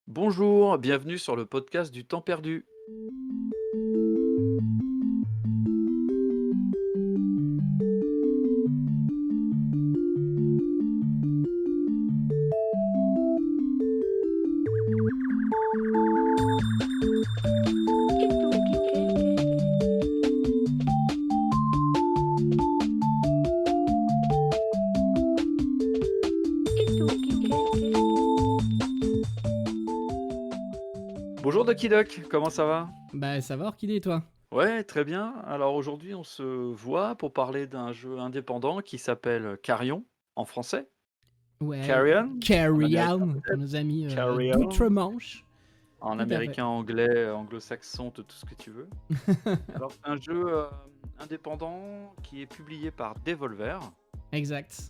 Bonjour, bienvenue sur le podcast du temps perdu. Bonjour Ducky Duck, comment ça va? Bah, ça va, Orchidée, et toi? Ouais, très bien. Alors aujourd'hui, on se voit pour parler d'un jeu indépendant qui s'appelle Carrion en français, Ouais, Carrion en Carry américain On pour peut-être, nos amis Carrion d'outre-Manche. en Tout à fait. américain, anglais, anglo-saxon, tout ce que tu veux. Alors c'est un jeu indépendant qui est publié par Devolver. Exact.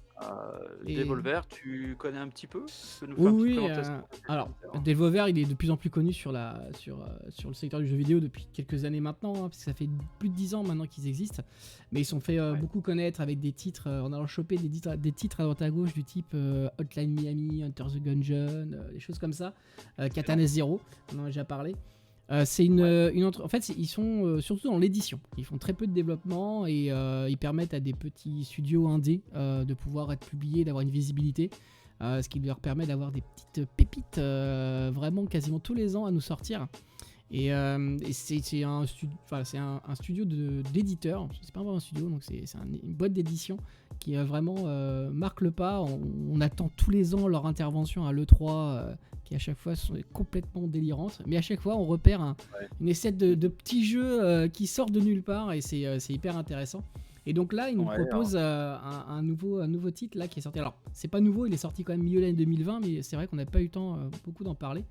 Et Devolver, tu connais un petit peu? Tu peux nous oui, faire une petite oui, présentation de alors, Devolver? Devolver, il est de plus en plus connu sur le secteur du jeu vidéo depuis quelques années maintenant, hein, parce que ça fait plus de 10 ans maintenant qu'ils existent. Mais ils sont fait Ouais, beaucoup connaître avec des titres, en allant choper des titres à droite à gauche du type Hotline Miami, Enter the Gungeon, des choses comme ça. excellent. Katana Zero, on en a déjà parlé. C'est Ouais, en fait, ils sont surtout dans l'édition. Ils font très peu de développement et ils permettent à des petits studios indés de pouvoir être publiés, d'avoir une visibilité, ce qui leur permet d'avoir des petites pépites vraiment quasiment tous les ans à nous sortir. Et c'est un studio d'éditeurs, c'est pas vraiment un studio, donc c'est une boîte d'édition qui vraiment marque le pas. On attend tous les ans leur intervention à l'E3, qui à chaque fois sont complètement délirantes, mais à chaque fois on repère ouais, une essai de petits jeux qui sortent de nulle part, et c'est hyper intéressant. Et donc là, ils nous ouais, alors proposent un nouveau titre là qui est sorti. Alors, c'est pas nouveau, il est sorti quand même milieu de l'année 2020, mais c'est vrai qu'on n'a pas eu le temps beaucoup d'en parler,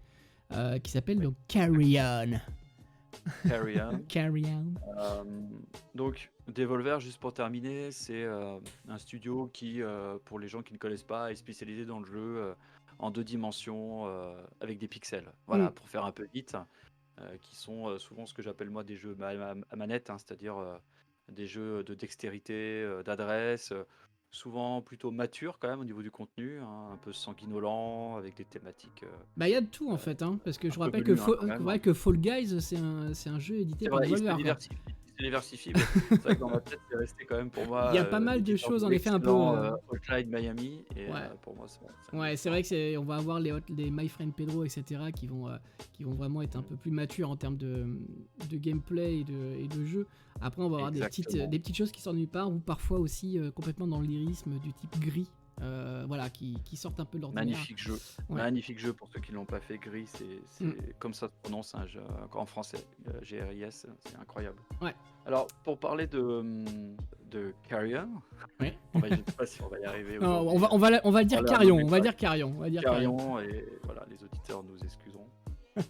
qui s'appelle oui, donc Carry On. Carry On. Carry On. Donc Devolver, juste pour terminer, c'est, un studio qui, pour les gens qui ne connaissent pas, est spécialisé dans le jeu, en 2 dimensions, avec des pixels. Mm. Voilà, pour faire un peu vite, qui sont, souvent ce que j'appelle moi des jeux à manette, hein, c'est-à-dire, des jeux de dextérité, d'adresse, souvent plutôt matures quand même au niveau du contenu, hein, un peu sanguinolent avec des thématiques, Bah, il y a de tout en fait, hein, parce que un je vous peu rappelle que, velues, hein, quand même. Fall Guys, c'est un jeu édité C'est par vrai, Devolver, quoi. il se diversifie, mais c'est vrai que dans ma tête, c'est resté quand même pour Il y moi, a pas mal de l'éditeur choses de en effet un peu. l'excellent, Hotline Miami et Ouais. pour moi, c'est un des Ouais, c'est vrai forts. que on va avoir les My Friend Pedro, etc., qui vont vraiment être un Mmh, peu plus matures en termes de gameplay et de jeu. Après, on va avoir exactement. des petites choses qui sortent de nulle part, ou parfois aussi complètement dans le lyrisme du type gris, voilà, qui sortent un peu de l'ordinaire. Magnifique jeu. Ouais. Magnifique jeu pour ceux qui l'ont pas fait. Gris, Mm. c'est comme ça se prononce un jeu en français, GRIS, c'est incroyable. Ouais. Alors pour parler de Carrion, Ouais. je sais pas si on va y arriver Non, on va, aujourd'hui, on va, on va dire parler un carillon, nom on va grec. dire carillon, on va dire carillon. Carrion et voilà, les auditeurs nous excuseront. Heu,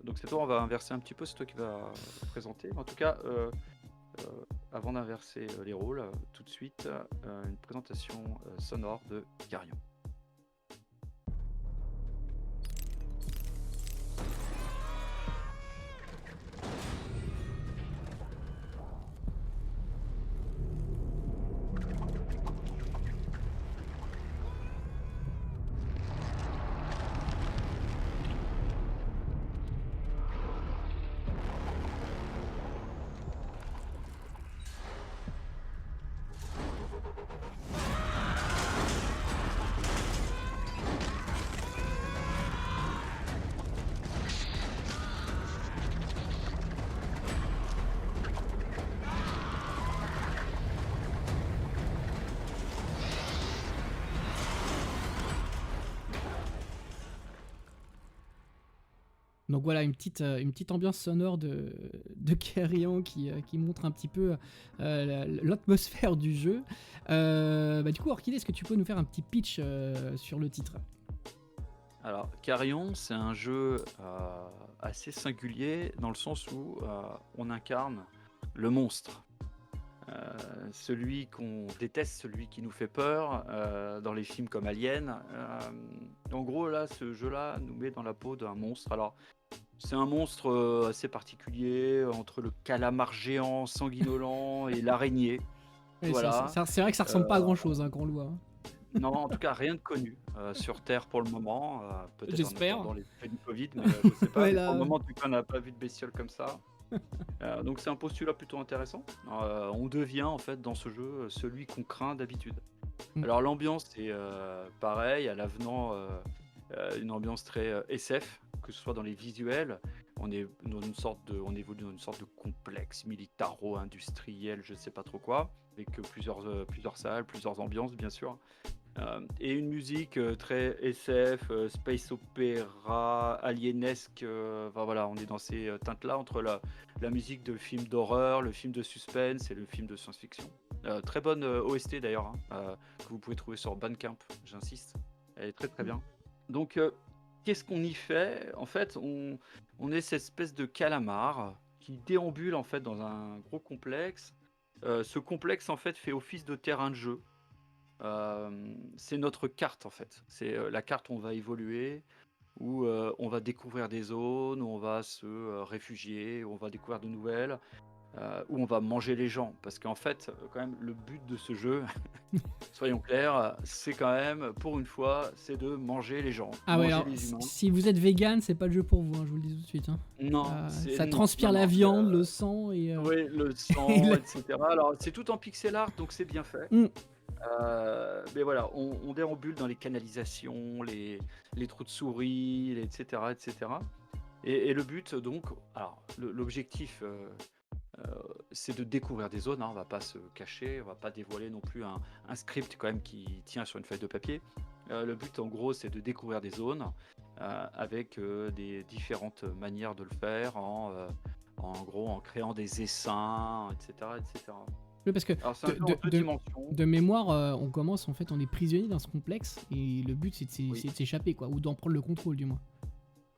donc c'est toi, on va inverser un petit peu, c'est toi qui vas présenter. En tout cas, avant d'inverser, les rôles, tout de suite, une présentation, sonore de Carrion. Donc voilà, une petite ambiance sonore de Carrion qui montre un petit peu l'atmosphère du jeu. Du coup, Orchidée, est-ce que tu peux nous faire un petit pitch sur le titre? Alors Carrion, c'est un jeu, assez singulier dans le sens où, on incarne le monstre. Celui qu'on déteste, celui qui nous fait peur, dans les films comme Alien. En gros, là, ce jeu-là nous met dans la peau d'un monstre. Alors, c'est un monstre assez particulier entre le calamar géant sanguinolent et l'araignée. Ouais, Voilà. c'est vrai que ça ressemble pas à grand chose, hein, quand on le voit, hein. Non, en tout cas, rien de connu sur Terre pour le moment. Peut-être en J'espère. attendant les effets du Covid, mais je sais pas. Ouais, Mais pour le là. moment, en tout cas, on n'a pas vu de bestiole comme ça. Donc c'est un postulat plutôt intéressant. On devient en fait dans ce jeu celui qu'on craint d'habitude. Mm. Alors l'ambiance c'est pareil, à l'avenant une ambiance très SF, que ce soit dans les visuels. On évolue dans une sorte de complexe militaro-industriel, je sais pas trop quoi, avec plusieurs salles, plusieurs ambiances bien sûr. Et une musique très SF, space opéra, alienesque. Enfin voilà, on est dans ces teintes-là entre la musique de film d'horreur, le film de suspense et le film de science-fiction. Très bonne OST d'ailleurs, hein, que vous pouvez trouver sur Bandcamp, j'insiste. Elle est très très bien. Donc, qu'est-ce qu'on y fait? En fait, on est cette espèce de calamar qui déambule en fait dans un gros complexe. Ce complexe en fait fait office de terrain de jeu. C'est notre carte en fait. C'est la carte où on va évoluer, où on va découvrir des zones, où on va se réfugier, où on va découvrir de nouvelles, où on va manger les gens. Parce qu'en fait, quand même, le but de ce jeu, soyons clairs, c'est quand même, pour une fois, c'est de manger les gens, Ah ouais, manger alors les humains. si vous êtes vegan, c'est pas le jeu pour vous, hein, je vous le dis tout de suite, hein. Non, c'est Ça non, transpire non, la non. viande, le sang et, Oui, le et sang, etc. Alors, c'est tout en pixel art, donc c'est bien fait. Mm. Mais voilà, on déambule dans les canalisations, les trous de souris, etc., etc. Et le but, donc, alors, l'objectif, c'est de découvrir des zones, hein, on va pas se cacher, on va pas dévoiler non plus un script quand même qui tient sur une feuille de papier. Le but, en gros, c'est de découvrir des zones avec des différentes manières de le faire, en gros, en créant des essaims, etc., etc. Oui, parce que Alors, c'est un de, jeu en de- deux de- dimensions. de mémoire, on commence, en fait, on est prisonnier dans ce complexe et le but Oui. c'est de s'échapper, quoi, ou d'en prendre le contrôle, du moins.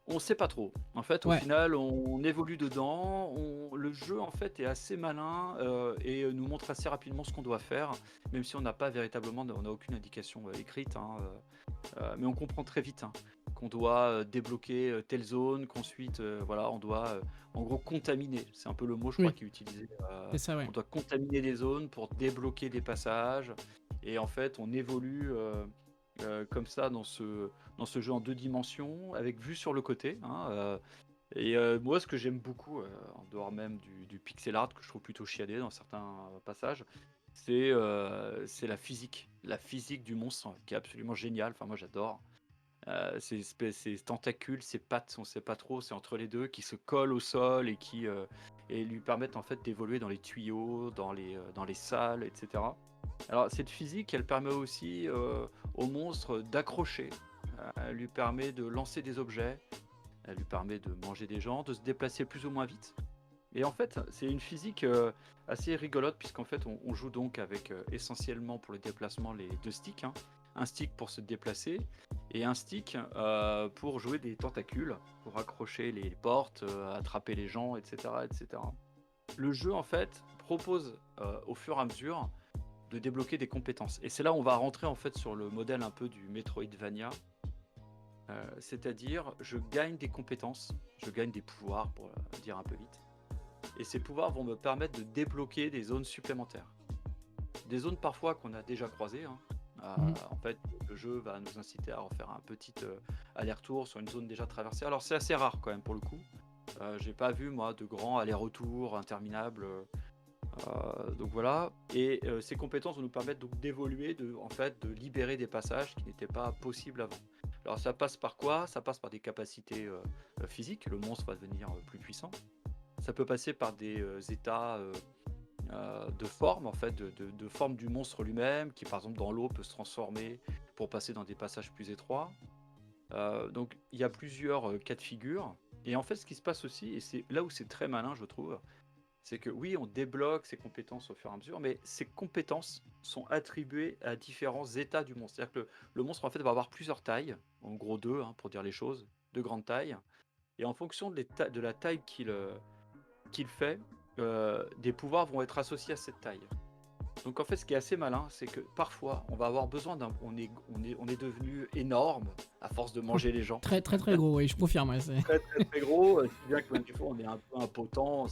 On sait pas trop. En fait, au Ouais. final, on évolue dedans. Le jeu, en fait, est assez malin et nous montre assez rapidement ce qu'on doit faire, même si on n'a pas véritablement, on n'a aucune indication écrite, hein, mais on comprend très vite hein, qu'on doit débloquer telle zone, qu'ensuite, voilà, on doit, en gros, contaminer. C'est un peu le mot, je crois, Oui, qui est utilisé. c'est ça, ouais. On doit contaminer des zones pour débloquer des passages. Et en fait, on évolue comme ça dans ce jeu en deux dimensions, avec vue sur le côté, hein, et moi, ce que j'aime beaucoup, en dehors même du pixel art, que je trouve plutôt chiadé dans certains passages, c'est la physique du monstre qui est absolument géniale. Enfin, moi, j'adore. Ces tentacules, ces pattes, on sait pas trop, c'est entre les deux, qui se collent au sol et lui permettent en fait d'évoluer dans les tuyaux, dans les salles, etc. Alors, cette physique, elle permet aussi au monstre d'accrocher. Elle lui permet de lancer des objets. Elle lui permet de manger des gens, de se déplacer plus ou moins vite. Et en fait, c'est une physique assez rigolote, puisqu'en fait, on joue donc avec essentiellement pour le déplacement les deux sticks, hein. Un stick pour se déplacer et un stick pour jouer des tentacules, pour accrocher les portes, attraper les gens, etc., etc. Le jeu, en fait, propose au fur et à mesure de débloquer des compétences. Et c'est là où on va rentrer en fait sur le modèle un peu du Metroidvania. C'est-à-dire, je gagne des compétences, je gagne des pouvoirs, pour dire un peu vite. Et ces pouvoirs vont me permettre de débloquer des zones supplémentaires. Des zones parfois qu'on a déjà croisées, hein. Mhm. En fait, le jeu va nous inciter à refaire un petit aller-retour sur une zone déjà traversée. Alors c'est assez rare quand même pour le coup. J'ai pas vu moi de grands allers-retours interminables. Donc voilà. Et ces compétences vont nous permettre donc d'évoluer, en fait, de libérer des passages qui n'étaient pas possibles avant. Alors ça passe par quoi? Ça passe par des capacités physiques. Le monstre va devenir plus puissant. Ça peut passer par des états de forme, en fait, de forme du monstre lui-même, qui par exemple dans l'eau peut se transformer pour passer dans des passages plus étroits. Donc il y a plusieurs cas de figure. Et en fait, ce qui se passe aussi, et c'est là où c'est très malin, je trouve, c'est que oui, on débloque ses compétences au fur et à mesure, mais ces compétences sont attribuées à différents états du monstre. C'est-à-dire que le monstre, en fait, va avoir plusieurs tailles, en gros deux, hein, pour dire les choses, deux grandes tailles. Et en fonction de la taille qu'il fait, des pouvoirs vont être associés à cette taille. Donc en fait, ce qui est assez malin, c'est que parfois, on va avoir besoin on est devenu énorme à force de manger les gens. Très, très, très gros, oui, je confirme. Ouais, Très très très gros, si bien que même des fois on est un peu impotent.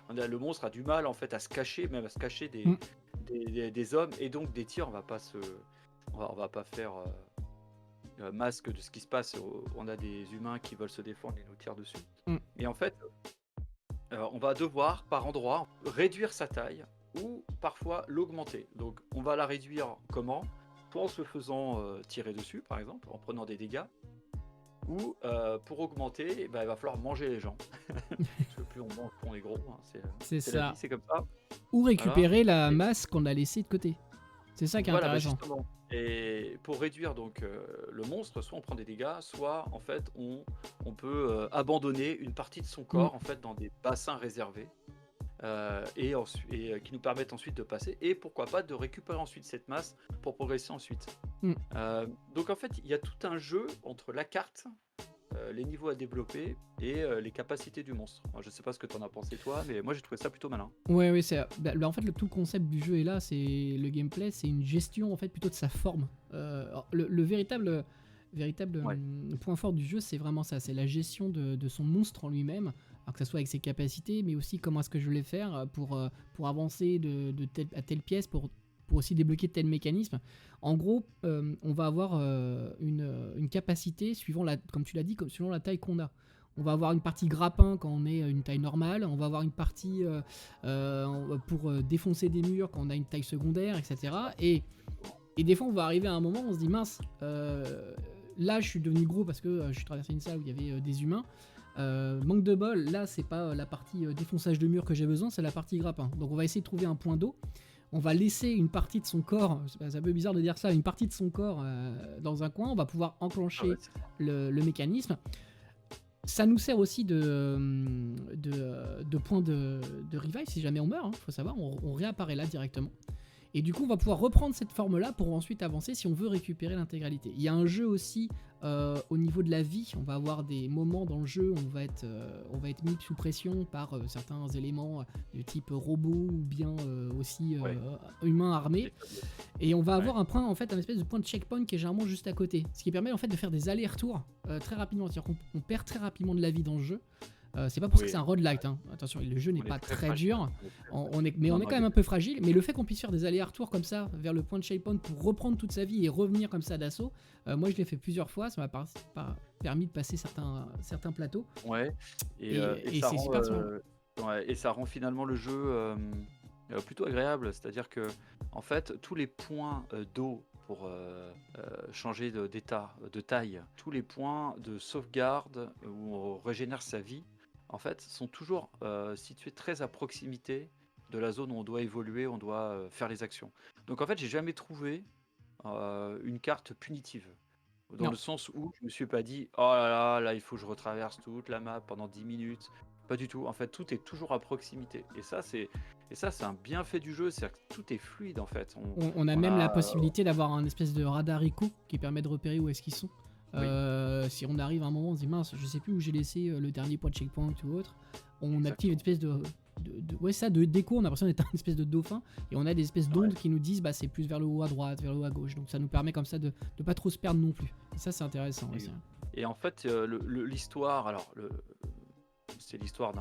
Le monstre a du mal en fait à se cacher, même à se cacher Mm. des hommes et donc des tirs. On va pas On va pas faire masque de ce qui se passe. On a des humains qui veulent se défendre et nous tirent dessus. Mm. Et en fait, on va devoir par endroit réduire sa taille ou parfois l'augmenter. Donc on va la réduire comment? Soit en se faisant tirer dessus, par exemple, en prenant des dégâts, ou pour augmenter, il va falloir manger les gens. Parce que plus on mange, plus on est gros. Hein. C'est La ça. vie, c'est comme ça. Ou Voilà. récupérer la Et masse qu'on a laissée de côté. C'est ça qui est voilà, intéressant. justement. Et pour réduire donc le monstre, soit on prend des dégâts, soit en fait on peut abandonner une partie de son corps en fait dans des bassins réservés qui nous permettent ensuite de passer et pourquoi pas de récupérer ensuite cette masse pour progresser ensuite. Mm. Donc en fait il y a tout un jeu entre la carte, les niveaux à développer et les capacités du monstre. Moi, je sais pas ce que tu en as pensé toi, mais moi j'ai trouvé ça plutôt malin. Ouais, c'est. En fait, tout le concept du jeu est là, c'est le gameplay, c'est une gestion en fait plutôt de sa forme. Alors, le véritable Ouais. point fort du jeu, c'est vraiment ça, c'est la gestion de son monstre en lui-même, alors que ça soit avec ses capacités, mais aussi comment est-ce que je vais faire pour avancer à telle pièce, pour aussi débloquer tel mécanisme. En gros, on va avoir une capacité suivant comme tu l'as dit, suivant la taille qu'on a. On va avoir une partie grappin quand on est une taille normale, on va avoir une partie pour défoncer des murs quand on a une taille secondaire, etc. Et des fois, on va arriver à un moment où on se dit mince, là je suis devenu gros parce que je suis traversé une salle où il y avait des humains. Manque de bol, là c'est pas la partie défonçage de mur que j'ai besoin, c'est la partie grappin. Donc on va essayer de trouver un point d'eau. On va laisser une partie de son corps, c'est un peu bizarre de dire ça, une partie de son corps dans un coin, on va pouvoir enclencher le mécanisme. Ça nous sert aussi de point de revive si jamais on meurt, hein, faut savoir, on réapparaît là directement. Et du coup, on va pouvoir reprendre cette forme-là pour ensuite avancer si on veut récupérer l'intégralité. Il y a un jeu aussi au niveau de la vie. On va avoir des moments dans le jeu où on va être mis sous pression par certains éléments de type robot ou bien aussi humain armé. Et on va avoir un espèce de point de checkpoint qui est généralement juste à côté. Ce qui permet en fait de faire des allers-retours très rapidement. C'est-à-dire qu'on perd très rapidement de la vie dans le jeu. C'est pas parce que c'est un roguelite, hein. Attention, le jeu n'est pas très dur, on est quand même un peu fragile, mais le fait qu'on puisse faire des allers-retours comme ça vers le point de checkpoint pour reprendre toute sa vie et revenir comme ça d'assaut, moi je l'ai fait plusieurs fois, ça m'a permis de passer certains plateaux. Ouais, et c'est super smart. et ça rend finalement le jeu plutôt agréable, c'est-à-dire que en fait tous les points d'eau pour changer d'état, de taille, tous les points de sauvegarde où on régénère sa vie, en fait, sont toujours situés très à proximité de la zone où on doit évoluer, on doit faire les actions. Donc en fait, j'ai jamais trouvé une carte punitive. Dans le sens où je me suis pas dit oh là il faut que je retraverse toute la map pendant 10 minutes. Pas du tout. En fait, tout est toujours à proximité. Et ça, c'est un bienfait du jeu. C'est-à-dire que tout est fluide en fait. On a même la possibilité d'avoir un espèce de radar écho qui permet de repérer où est-ce qu'ils sont. Si on arrive à un moment, on se dit mince, je sais plus où j'ai laissé le dernier point de checkpoint ou autre. On active une espèce de d'écho, on a l'impression d'être une espèce de dauphin et on a des espèces d'ondes qui nous disent c'est plus vers le haut à droite, vers le haut à gauche. Donc ça nous permet comme ça de pas trop se perdre non plus. Et ça c'est intéressant aussi. Et en fait, l'histoire, alors c'est l'histoire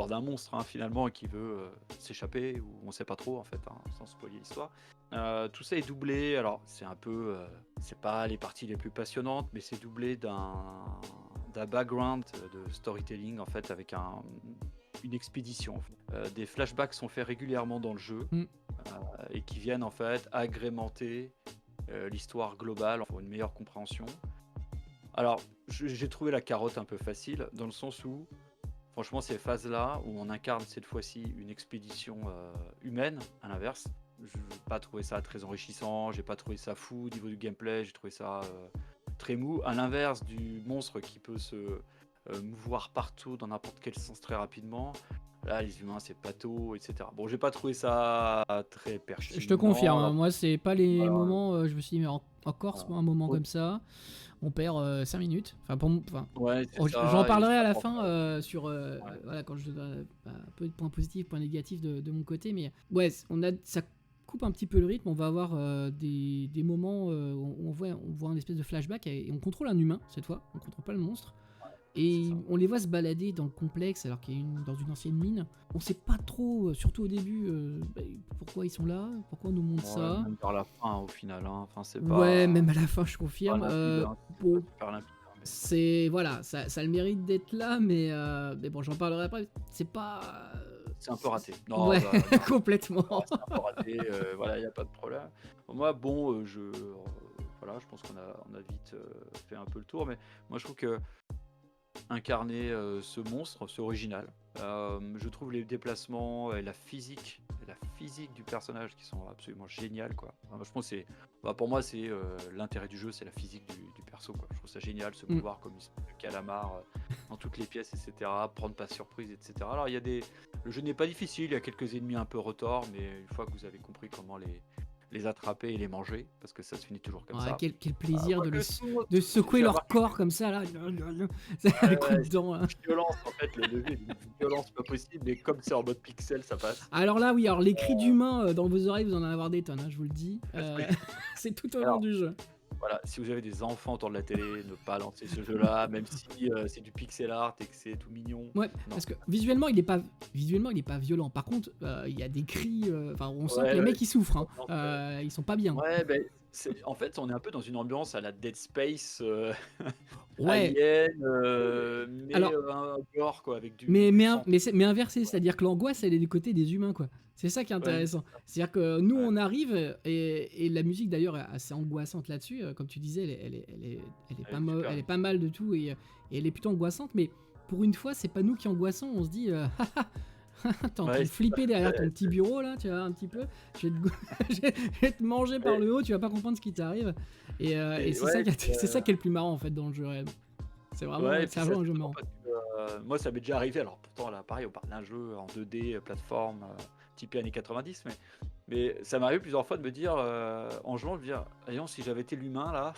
d'un monstre hein, finalement qui veut s'échapper ou on sait pas trop en fait hein, sans spoiler l'histoire. Tout ça est doublé, alors c'est un peu c'est pas les parties les plus passionnantes mais c'est doublé d'un background de storytelling en fait avec une expédition. Des flashbacks sont faits régulièrement dans le jeu et qui viennent en fait agrémenter l'histoire globale pour une meilleure compréhension. Alors j'ai trouvé la carotte un peu facile dans le sens où franchement ces phases là où on incarne cette fois-ci une expédition humaine à l'inverse, je n'ai pas trouvé ça très enrichissant, j'ai pas trouvé ça fou au niveau du gameplay, j'ai trouvé ça très mou, à l'inverse du monstre qui peut se mouvoir partout dans n'importe quel sens très rapidement. Là, les humains, c'est pato, etc. Bon, j'ai pas trouvé ça très pertinent. Je te confirme, moi, c'est pas les moments. Je me suis dit, mais encore un moment comme ça, on perd 5 minutes. J'en parlerai à la fin sur quand je donne un peu de points positifs, points négatifs de mon côté. Mais ouais, ça coupe un petit peu le rythme. On va avoir des moments où on voit une espèce de flashback et on contrôle un humain cette fois. On contrôle pas le monstre. c'est Et ça. on les voit se balader dans le complexe alors qu'il y a dans une ancienne mine. On sait pas trop, surtout au début, pourquoi ils sont là, pourquoi on nous montre Ouais, ça. même vers la fin, au final, hein. Enfin, Ouais, même à la fin, je c'est pas confirme. limpide, hein. C'est pas Bon, super limpide, hein, mais bon. c'est voilà, ça a le mérite d'être là, mais bon, j'en parlerai après. C'est pas, C'est un peu raté. Non, ouais, bah, non, complètement. c'est un peu raté, voilà, il y a pas de problème. Moi, bon, voilà, je pense qu'on a vite, fait un peu le tour, mais moi, je trouve que incarner, ce monstre, c'est original. Je trouve les déplacements et la physique du personnage qui sont absolument géniales, quoi. Enfin, je pense que c'est bah, pour moi, c'est, l'intérêt du jeu, c'est la physique du perso, quoi. Je trouve ça génial, se Mmh. mouvoir comme une espèce de calamar, dans toutes les pièces et cetera, prendre par surprise et cetera. Alors le jeu n'est pas difficile, il y a quelques ennemis un peu retors, mais une fois que vous avez compris comment les attraper et les manger, parce que ça se finit toujours comme Ouais, ça. quel plaisir Quoique de secouer j'ai leur remarqué corps comme ça là. C'est un ouais, coup ouais, de c'est dent, hein. une violence en fait, le jeu est d'une violence pas possible, mais comme c'est en mode pixel, ça passe. Alors là, oui, alors les cris d'humains dans vos oreilles, vous en allez avoir des tonnes, hein, je vous le dis. Oui. C'est tout au long Alors du jeu. voilà, si vous avez des enfants autour de la télé, ne pas lancer ce jeu-là, même si, c'est du pixel art et que c'est tout mignon. Ouais, Non. parce que visuellement, il est pas violent. Par contre, il y a des cris, enfin, on sent que Ouais, les ouais, mecs ils souffrent, hein. l'ambiance, Ils sont pas bien. ouais, beh, en fait, on est un peu dans une ambiance à la Dead Space, Ouais, Alien, mais, alors, un gore quoi, avec du mais, du mais, sang. mais inversé, c'est-à-dire que l'angoisse, elle est du côté des humains, quoi. C'est ça qui est Ouais, intéressant. c'est ça. C'est-à-dire que nous, Ouais, on arrive, et la musique d'ailleurs est assez angoissante là-dessus. Comme tu disais, elle est super elle est bien. pas mal de tout, et elle est plutôt angoissante, mais pour une fois, c'est pas nous qui angoissons. On se dit, t'es en train Ouais, de c'est ça. flipper derrière ton petit bureau là, tu vois, un petit peu. Je vais te, je vais te manger par Ouais le haut, tu vas pas comprendre ce qui t'arrive. Et et c'est ça, ouais, c'est ça qui est le plus marrant en fait dans le jeu réel. C'est ouais vraiment, et c'est puis c'est vraiment un assez jeu marrant marrant. parce que, moi ça m'est déjà arrivé, alors pourtant là pareil on parle d'un jeu en 2D, plateforme, typé années 90 mais ça m'est arrivé plusieurs fois de me dire, en jouant de me dire: «Voyons si j'avais été l'humain là»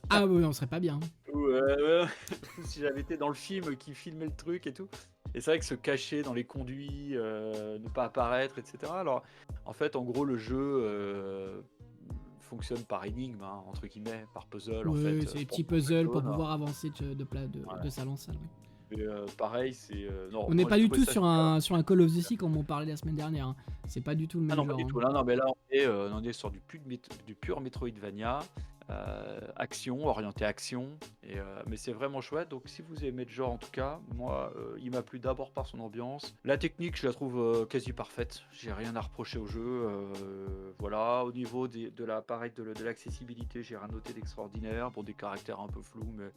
Ah oui, on serait pas bien. ou, ou si j'avais été dans le film qui filmait le truc et tout et c'est vrai que se cacher dans les conduits, ne pas apparaître et cetera. Alors en fait en gros le jeu, fonctionne par énigme, hein, entre guillemets, par puzzle en Ouais, fait, c'est des pour petits trouver une puzzles pour zone. pouvoir avancer de Ouais salle en salle. Ouais. et pareil c'est, non On n'est moi pas j'ai du trouvé tout ça génial. sur un Call of Duty comme on parlait la semaine dernière, hein. C'est pas du tout le Ah même non, pas genre, du hein. tout. Non, non, mais là, on est sur du pur Metroidvania, action, orienté action, mais c'est vraiment chouette. Donc, si vous aimez le genre, en tout cas, moi, il m'a plu d'abord par son ambiance. La technique, je la trouve quasi parfaite. J'ai rien à reprocher au jeu. Voilà, au niveau de l'appareil, de l'accessibilité, j'ai rien noté d'extraordinaire. Bon, des caractères un peu flous, mais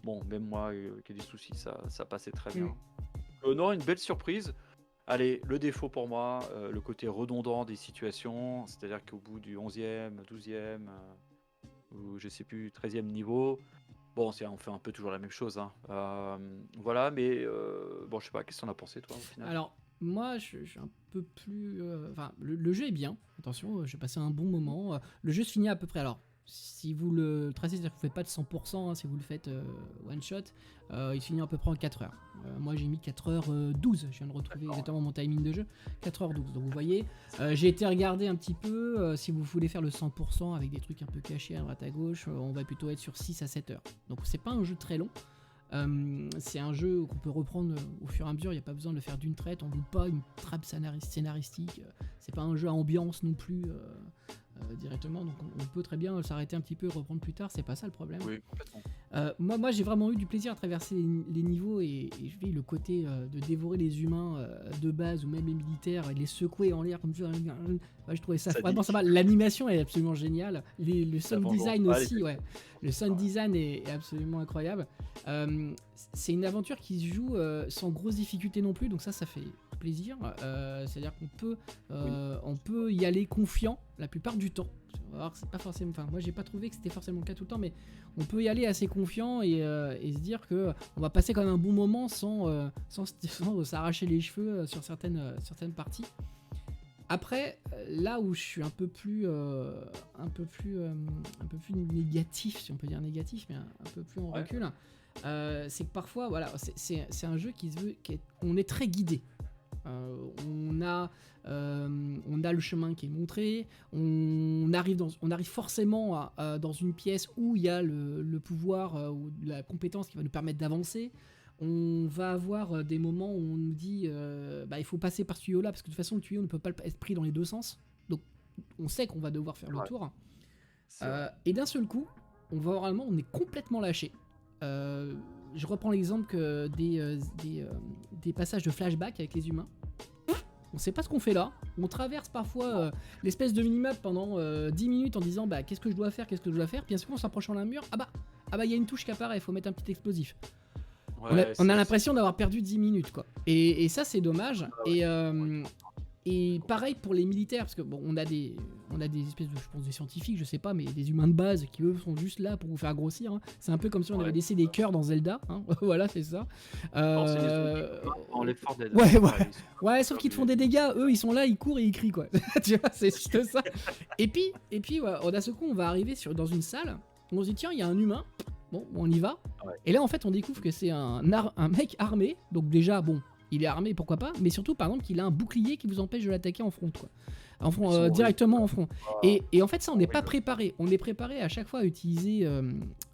bon, même moi qui ai des soucis, ça passait très Mm. bien. Non, une belle surprise. Allez, le défaut pour moi, le côté redondant des situations, c'est-à-dire qu'au bout du 11e, 12e, ou je sais plus, 13e niveau, bon, on fait un peu toujours la même chose, hein. Voilà, mais bon, je sais pas, qu'est-ce que t'en as pensé, toi, au final? Alors, moi, je suis un peu plus. Enfin, le jeu est bien. Attention, j'ai passé un bon moment. Le jeu se finit à peu près. Alors, si vous le tracez, c'est-à-dire que vous ne faites pas de 100%, hein, si vous le faites one shot, il se finit à peu près en 4 heures. Moi, j'ai mis 4h12. Je viens de retrouver D'accord, ouais. exactement mon timing de jeu. 4h12. Donc, vous voyez, j'ai été regarder un petit peu. Si vous voulez faire le 100% avec des trucs un peu cachés à droite à gauche, on va plutôt être sur 6 à 7 heures. Donc, c'est pas un jeu très long. C'est un jeu qu'on peut reprendre au fur et à mesure, il n'y a pas besoin de le faire d'une traite, on ne loue pas une trappe scénaristique, c'est pas un jeu à ambiance non plus directement, donc on peut très bien s'arrêter un petit peu et reprendre plus tard, c'est pas ça le problème. Oui, complètement. Moi j'ai vraiment eu du plaisir à traverser les niveaux et je vis le côté de dévorer les humains de base ou même les militaires et de les secouer en l'air comme ça. Ouais, je trouvais ça vraiment Sadique, sympa. L'animation est absolument géniale. Le la sound vengeance. design Ah, les aussi, ouais. Le sound ouais. design est absolument incroyable. C'est une aventure qui se joue sans grosse difficulté non plus, donc ça fait plaisir. C'est-à-dire Oui, on peut y aller confiant la plupart du temps. Alors, c'est pas forcément. Enfin, moi, j'ai pas trouvé que c'était forcément le cas tout le temps, mais on peut y aller assez confiant et se dire que on va passer quand même un bon moment sans s'arracher les cheveux sur certaines parties. Après, là où je suis un peu plus négatif, si on peut dire négatif, mais un peu plus en ouais, recul, c'est que parfois, voilà, c'est un jeu qui se veut, on est très guidé. On a le chemin qui est montré, on arrive forcément dans une pièce où il y a le pouvoir ou la compétence qui va nous permettre d'avancer. on va avoir des moments où on nous dit bah, il faut passer par ce tuyau là parce que de toute façon le tuyau ne peut pas être pris dans les deux sens. Donc on sait qu'on va devoir faire le Ouais, tour. c'est vrai. Et d'un seul coup, on est complètement lâché. Je reprends l'exemple des passages de flashback avec les humains. On sait pas ce qu'on fait là. On traverse parfois l'espèce de minimap pendant 10 minutes en disant bah qu'est-ce que je dois faire, qu'est-ce que je dois faire. Puis un coup en s'approchant d'un mur, ah bah il y a une touche qui apparaît, il faut mettre un petit explosif. Ouais, On a l'impression d'avoir perdu 10 minutes quoi. Et ça c'est dommage. Et pareil pour les militaires, parce que bon, on a des espèces de, je pense, des scientifiques, je sais pas, mais des humains de base qui eux sont juste là pour vous faire grossir. Hein. C'est un peu comme si on avait laissé des cœurs dans Zelda. Hein. Voilà, c'est ça. Non, c'est les zombies dans les Left 4 Dead. Ouais, Ouais, ils sont ouais, sauf qu'ils te font des dégâts. Eux, ils sont là, ils courent et ils crient quoi. Tu vois, c'est juste ça. Et puis, ouais, on a ce coup, on va arriver dans une salle. On se dit tiens, il y a un humain. Bon, on y va. Ouais. Et là, en fait, on découvre que c'est un mec armé. Donc déjà, bon. Il est armé, pourquoi pas, mais surtout, par exemple, qu'il a un bouclier qui vous empêche de l'attaquer en front, quoi. Directement en front. Et en fait, ça, on n'est pas préparé. On est préparé à chaque fois à utiliser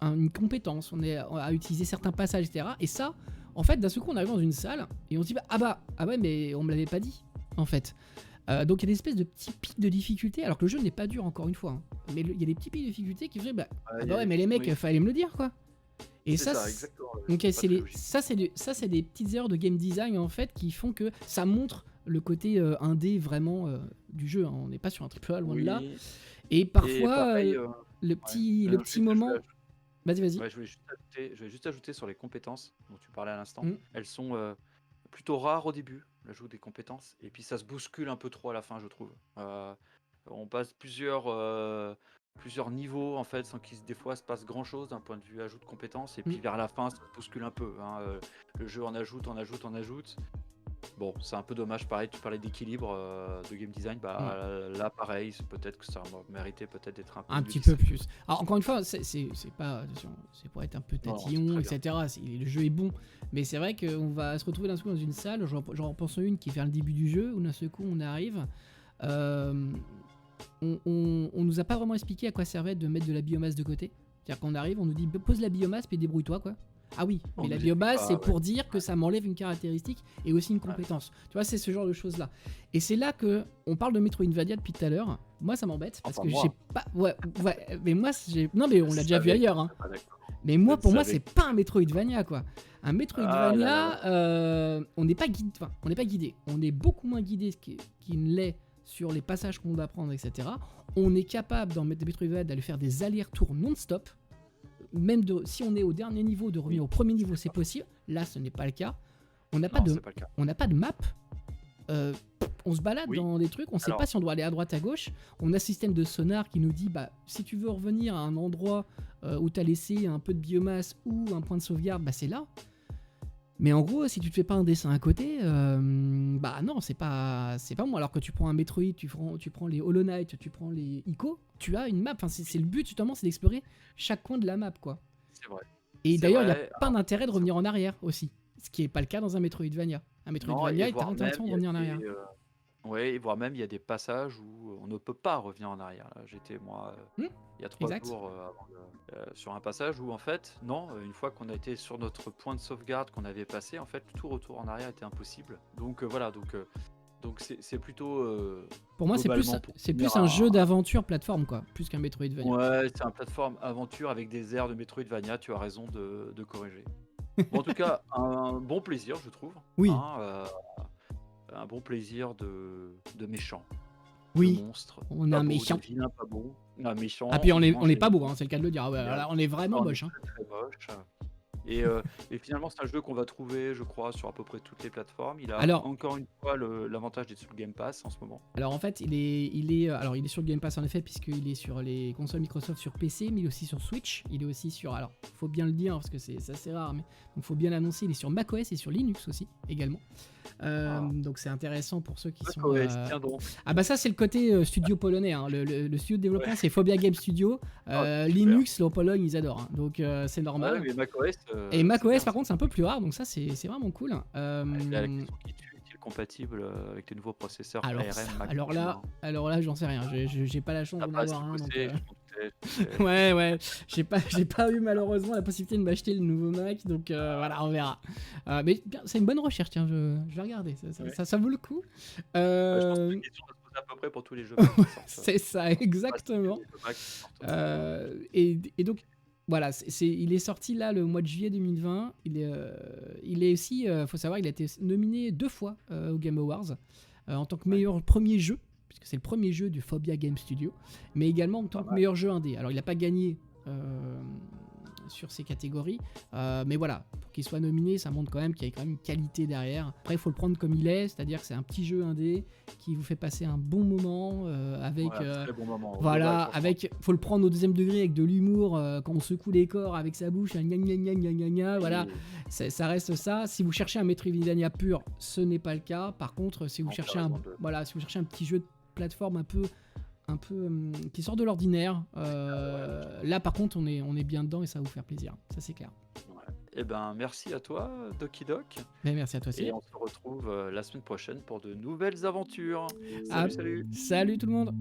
une compétence, à utiliser certains passages, etc. Et ça, en fait, d'un seul coup, on arrive dans une salle et on se dit, ah ouais, mais on me l'avait pas dit, en fait. Donc il y a des espèces de petits pics de difficulté, alors que le jeu n'est pas dur, encore une fois. Hein. Mais il y a des petits pics de difficulté qui font, ouais, mais les mecs, fallait me le dire, quoi. Et ça, donc ça c'est des petites erreurs de game design en fait qui font que ça montre le côté indé vraiment du jeu. Hein. On n'est pas sur un AAA loin de là. Et parfois pareil, le petit moment. Vas-y. Ouais, je vais juste ajouter sur les compétences dont tu parlais à l'instant. Elles sont plutôt rares au début, l'ajout des compétences, et puis ça se bouscule un peu trop à la fin, je trouve. On passe plusieurs niveaux en fait sans qu'il des fois se passe grand chose d'un point de vue ajout de compétences, et puis vers la fin ça se bouscule un peu. Hein. Le jeu en ajoute. Bon, c'est un peu dommage. Pareil, tu parlais d'équilibre de game design. Là, pareil, c'est peut-être que ça méritait peut-être d'être un petit peu plus. Alors, encore une fois, c'est pas, attention, c'est pour être un peu tatillon, etc. Le jeu est bon, mais c'est vrai qu'on va se retrouver d'un seul coup dans une salle. J'en repense à une qui est vers le début du jeu où d'un seul coup on arrive. On nous a pas vraiment expliqué à quoi servait de mettre de la biomasse de côté. C'est-à-dire qu'on arrive, on nous dit pose la biomasse puis débrouille-toi quoi. Ah oui, mais la biomasse c'est pour dire que ça m'enlève une caractéristique et aussi une compétence. Tu vois, c'est ce genre de choses là. Et c'est là que on parle de Metroidvania depuis tout à l'heure. Moi ça m'embête parce que j'ai pas mais moi non mais on l'a déjà vu ailleurs hein. Mais moi pour moi c'est pas un Metroidvania quoi. Un Metroidvania on n'est pas guidé, on est beaucoup moins guidé qu'il ne l'est sur les passages qu'on doit prendre, etc. On est capable dans Metroidvania d'aller faire des allers-retours non-stop. Même si on est au dernier niveau, de revenir au premier niveau, c'est possible. Là, ce n'est pas le cas. On n'a pas de map. On se balade dans des trucs. On ne sait pas si on doit aller à droite, à gauche. On a un système de sonar qui nous dit si tu veux revenir à un endroit où tu as laissé un peu de biomasse ou un point de sauvegarde, c'est là. Mais en gros, si tu te fais pas un dessin à côté, non, c'est pas moi. Alors que tu prends un Metroid, tu prends les Hollow Knight, tu prends les Ico, tu as une map. Enfin, c'est le but justement, c'est d'explorer chaque coin de la map, quoi. C'est vrai. Et d'ailleurs, il n'y a pas d'intérêt de revenir en arrière aussi, ce qui est pas le cas dans un Metroidvania. Un Metroidvania, il y a intéressant de revenir en arrière. Oui, voire même il y a des passages où on ne peut pas revenir en arrière. Là, j'étais moi il y a 3 jours sur un passage où en fait, non, une fois qu'on a été sur notre point de sauvegarde qu'on avait passé, en fait, tout retour en arrière était impossible. Donc voilà, donc c'est plutôt. Pour moi, c'est plus un jeu d'aventure plateforme quoi, plus qu'un Metroidvania. Ouais, c'est un plateforme aventure avec des airs de Metroidvania. Tu as raison de corriger. Bon, en tout cas, un bon plaisir, je trouve. Oui. Un bon plaisir de méchant. Oui. De monstre. On a un méchant. De vilain pas bon. Un méchant. Ah puis on est pas beau, hein, c'est le cas de le dire. Ah ouais, là, on est vraiment moche. Hein. Très moche. Et finalement, c'est un jeu qu'on va trouver, je crois, sur à peu près toutes les plateformes. Il a encore une fois l'avantage d'être sur le Game Pass en ce moment. Alors en fait, il est sur le Game Pass en effet, puisqu'il est sur les consoles Microsoft sur PC, mais il est aussi sur Switch. Il est aussi sur, alors faut bien le dire parce que c'est assez rare, mais donc faut bien l'annoncer. Il est sur macOS et sur Linux aussi également. Donc c'est intéressant pour ceux qui sont. Ça c'est le côté studio polonais. Hein. Le studio de développement c'est Phobia Game Studio. Linux, en Pologne ils adorent. Hein. Donc c'est normal. Mais macOS. Et macOS par contre c'est un peu plus rare, donc ça c'est vraiment cool. La question qui tue est-il compatible avec les nouveaux processeurs ARM Mac? Alors là j'en sais rien. J'ai pas la chance d'en avoir un. Ouais, j'ai pas eu malheureusement la possibilité de m'acheter le nouveau Mac, donc voilà, on verra. Mais bien, c'est une bonne recherche, tiens, je vais regarder, Ouais. ça vaut le coup. Je pense que la Euh, question va se poser à peu près pour tous les jeux Mac qui sortent. c'est ça, Pas si les exactement. jeux Mac qui sortent. Et donc, voilà, il est sorti là le mois de juillet 2020. Il est aussi, faut savoir, il a été nominé 2 fois aux Game Awards en tant que Ouais. meilleur premier jeu, puisque c'est le premier jeu du Phobia Game Studio, mais également en tant Pas que mal. meilleur jeu indé. Alors, il n'a pas gagné sur ces catégories, mais voilà, pour qu'il soit nominé, ça montre quand même qu'il y a quand même une qualité derrière. Après, il faut le prendre comme il est, c'est-à-dire que c'est un petit jeu indé qui vous fait passer un bon moment avec. Ouais, un très bon moment. Au Voilà, global, franchement. faut le prendre au deuxième degré avec de l'humour, quand on secoue les corps avec sa bouche, gna gna gna gna gna gna, voilà, Et ça reste ça. Si vous cherchez un Metroidvania pur, ce n'est pas le cas. Par contre, si vous non, t'as cherchez raison de. si vous cherchez un petit jeu de plateforme un peu qui sort de l'ordinaire, là par contre on est bien dedans et ça va vous faire plaisir, ça c'est clair. Ouais. Eh ben, merci à toi, Doki Doc. Mais merci à toi aussi. Et on se retrouve la semaine prochaine pour de nouvelles aventures. Ah, Salut. salut tout le monde.